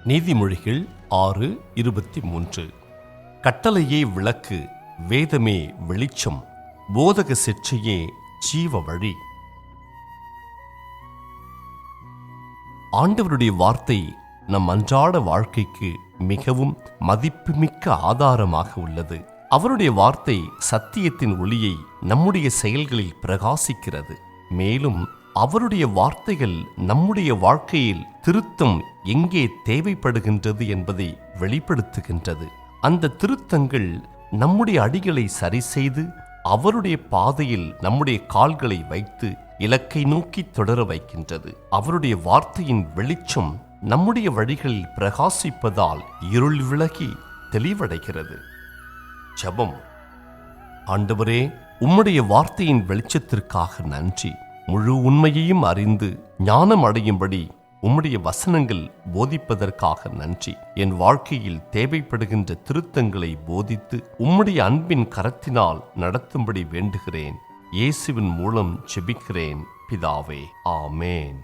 நீதிமொழிகள் 6:23. கட்டளையே விளக்கு, வேதமே வெளிச்சம், போதக சிற்றையே ஜீவ வழி. ஆண்டவருடைய வார்த்தை நம் அன்றாட வாழ்க்கைக்கு மிகவும் மதிப்புமிக்க ஆதாரமாக உள்ளது. அவருடைய வார்த்தை சத்தியத்தின் ஒளியை நம்முடைய செயல்களில் பிரகாசிக்கிறது. மேலும் அவருடைய வார்த்தைகள் நம்முடைய வாழ்க்கையில் திருத்தம் எங்கே தேவைப்படுகின்றது என்பதை வெளிப்படுத்துகின்றது. அந்த திருத்தங்கள் நம்முடைய அடிகளை சரி செய்து அவருடைய பாதையில் நம்முடைய கால்களை வைத்து இலக்கை நோக்கி தொடர வைக்கின்றது. அவருடைய வார்த்தையின் வெளிச்சம் நம்முடைய வழிகளில் பிரகாசிப்பதால் இருள் விலகி தெளிவடைகிறது. ஜெபம். ஆண்டவரே, உம்முடைய வார்த்தையின் வெளிச்சத்திற்காக நன்றி. முழு உண்மையையும் அறிந்து ஞானம் அடையும்படி உம்முடைய வசனங்கள் போதிப்பதற்காக நன்றி. என் வாழ்க்கையில் தேவைப்படுகின்ற திருத்தங்களை போதித்து உம்முடைய அன்பின் கரத்தினால் நடத்தும்படி வேண்டுகிறேன். இயேசுவின் மூலம் ஜெபிக்கிறேன் பிதாவே. ஆமேன்.